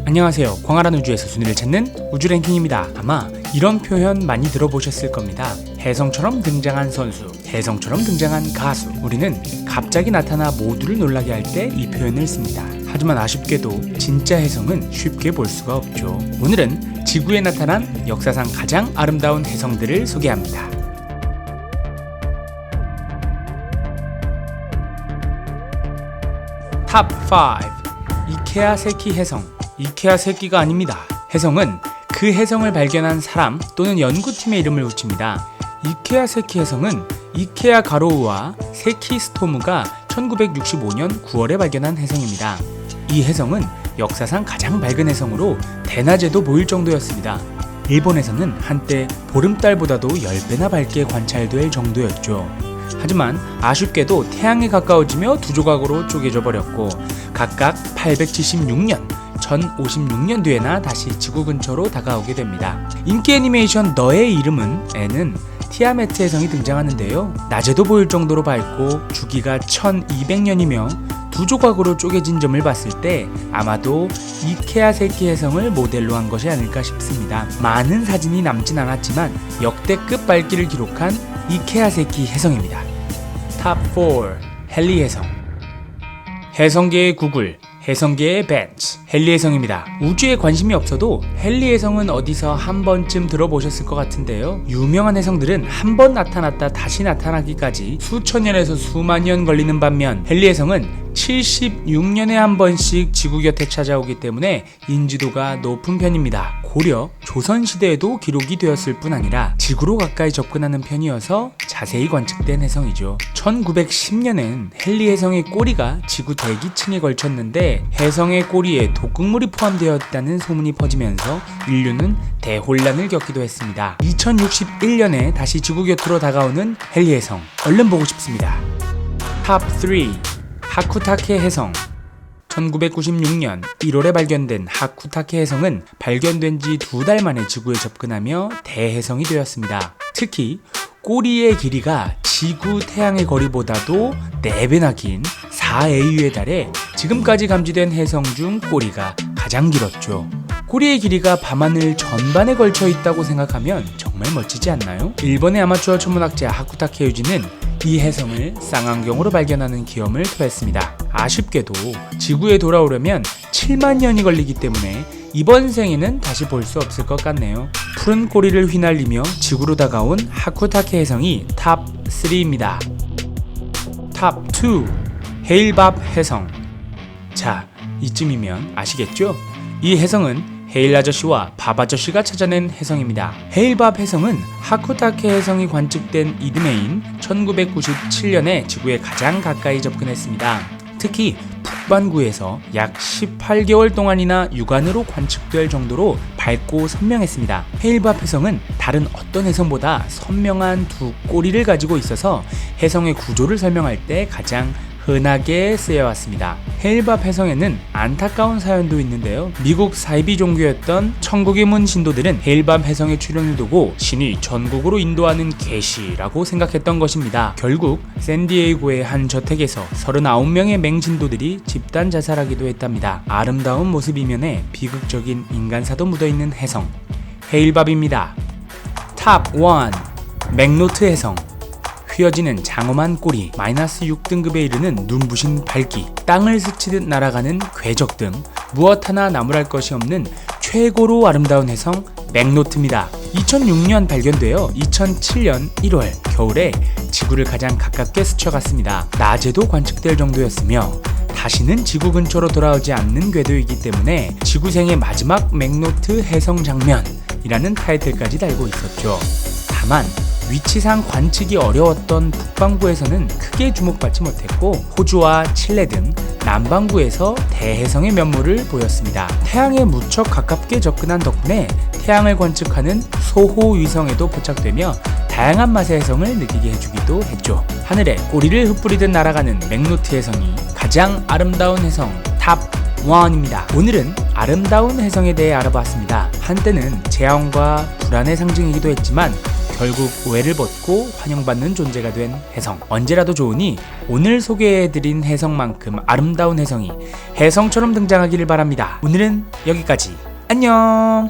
안녕하세요. 광활한 우주에서 순위를 찾는 우주랭킹입니다. 아마 이런 표현 많이 들어보셨을 겁니다. 혜성처럼 등장한 선수, 혜성처럼 등장한 가수. 우리는 갑자기 나타나 모두를 놀라게 할 때 이 표현을 씁니다. 하지만 아쉽게도 진짜 혜성은 쉽게 볼 수가 없죠. 오늘은 지구에 나타난 역사상 가장 아름다운 혜성들을 소개합니다. 탑 5. 이케아 세키 혜성. 이케아 세키가 아닙니다. 혜성은 그 혜성을 발견한 사람 또는 연구팀의 이름을 붙입니다. 이케아 세키 혜성은 이케아 가로우와 세키 스토무가 1965년 9월에 발견한 혜성입니다. 이 혜성은 역사상 가장 밝은 혜성으로 대낮에도 보일 정도였습니다. 일본에서는 한때 보름달보다도 10배나 밝게 관찰될 정도였죠. 하지만 아쉽게도 태양에 가까워지며 두 조각으로 쪼개져 버렸고 각각 876년, 1056년뒤에나 다시 지구 근처로 다가오게 됩니다. 인기 애니메이션 너의 이름은 에는 티아메트 혜성이 등장하는데요. 낮에도 보일 정도로 밝고 주기가 1200년이며 두 조각으로 쪼개진 점을 봤을 때 아마도 이케아 세키 혜성을 모델로 한 것이 아닐까 싶습니다. 많은 사진이 남진 않았지만 역대급 밝기를 기록한 이케아 세키 혜성입니다. 탑 4. 헨리 혜성. 혜성계의 구글, 혜성계의 벤츠, 헨리 혜성입니다. 우주에 관심이 없어도 헨리 혜성은 어디서 한 번쯤 들어보셨을 것 같은데요. 유명한 혜성들은 한 번 나타났다 다시 나타나기까지 수천 년에서 수만 년 걸리는 반면 헨리 혜성은 76년에 한 번씩 지구 곁에 찾아오기 때문에 인지도가 높은 편입니다. 고려, 조선시대에도 기록이 되었을 뿐 아니라 지구로 가까이 접근하는 편이어서 자세히 관측된 혜성이죠. 1910년엔 헨리 혜성의 꼬리가 지구 대기층에 걸쳤는데 혜성의 꼬리에 독극물이 포함되어 있다는 소문이 퍼지면서 인류는 대혼란을 겪기도 했습니다. 2061년에 다시 지구 곁으로 다가오는 헨리 혜성, 얼른 보고 싶습니다. 탑 3. 하쿠타케 혜성. 1996년 1월에 발견된 하쿠타케 혜성은 발견된 지 2달 만에 지구에 접근하며 대혜성이 되었습니다. 특히 꼬리의 길이가 지구 태양의 거리보다도 4배나 긴 4AU에 달해 지금까지 감지된 혜성 중 꼬리가 가장 길었죠. 꼬리의 길이가 밤하늘 전반에 걸쳐 있다고 생각하면 정말 멋지지 않나요? 일본의 아마추어 천문학자 하쿠타케 유지는 이 혜성을 쌍안경으로 발견하는 기염을 토했습니다. 아쉽게도 지구에 돌아오려면 7만 년이 걸리기 때문에 이번 생에는 다시 볼 수 없을 것 같네요. 푸른 꼬리를 휘날리며 지구로 다가온 하쿠타케 혜성이 탑 3입니다. 탑 2. 헤일밥 혜성. 자, 이쯤이면 아시겠죠? 이 혜성은 헤일 아저씨와 밥 아저씨가 찾아낸 혜성입니다. 헤일밥 혜성은 하쿠타케 혜성이 관측된 이듬해인 1997년에 지구에 가장 가까이 접근했습니다. 특히 북반구에서 약 18개월 동안이나 육안으로 관측될 정도로 밝고 선명했습니다. 헤일밥 혜성은 다른 어떤 혜성보다 선명한 두 꼬리를 가지고 있어서 혜성의 구조를 설명할 때 가장 흔하게 쓰여왔습니다. 헤일밥 혜성에는 안타까운 사연도 있는데요. 미국 사이비 종교였던 천국의 문 신도들은 헤일밥 혜성의 출현을 두고 신이 전국으로 인도하는 계시라고 생각했던 것입니다. 결국 샌디에이고의 한 저택에서 39명의 맹신도들이 집단 자살하기도 했답니다. 아름다운 모습 이면에 비극적인 인간사도 묻어있는 혜성, 헤일밥입니다. 탑 1. 맥노트 혜성. 휘어지는 장엄한 꼬리, 마이너스 6등급에 이르는 눈부신 밝기, 땅을 스치듯 날아가는 궤적 등 무엇 하나 나무랄 것이 없는 최고로 아름다운 혜성 맥노트입니다. 2006년 발견되어 2007년 1월 겨울에 지구를 가장 가깝게 스쳐갔습니다. 낮에도 관측될 정도였으며 다시는 지구 근처로 돌아오지 않는 궤도이기 때문에 지구생의 마지막 맥노트 혜성 장면이라는 타이틀까지 달고 있었죠. 다만 위치상 관측이 어려웠던 북반구에서는 크게 주목받지 못했고 호주와 칠레 등 남반구에서 대혜성의 면모를 보였습니다. 태양에 무척 가깝게 접근한 덕분에 태양을 관측하는 소호 위성에도 포착되며 다양한 맛의 혜성을 느끼게 해주기도 했죠. 하늘에 꼬리를 흩뿌리듯 날아가는 맥노트 혜성이 가장 아름다운 혜성 탑 1입니다. 오늘은 아름다운 혜성에 대해 알아봤습니다. 한때는 재앙과 불안의 상징이기도 했지만 결국 오해를 벗고 환영받는 존재가 된 혜성. 언제라도 좋으니 오늘 소개해드린 혜성만큼 아름다운 혜성이 혜성처럼 등장하기를 바랍니다. 오늘은 여기까지. 안녕.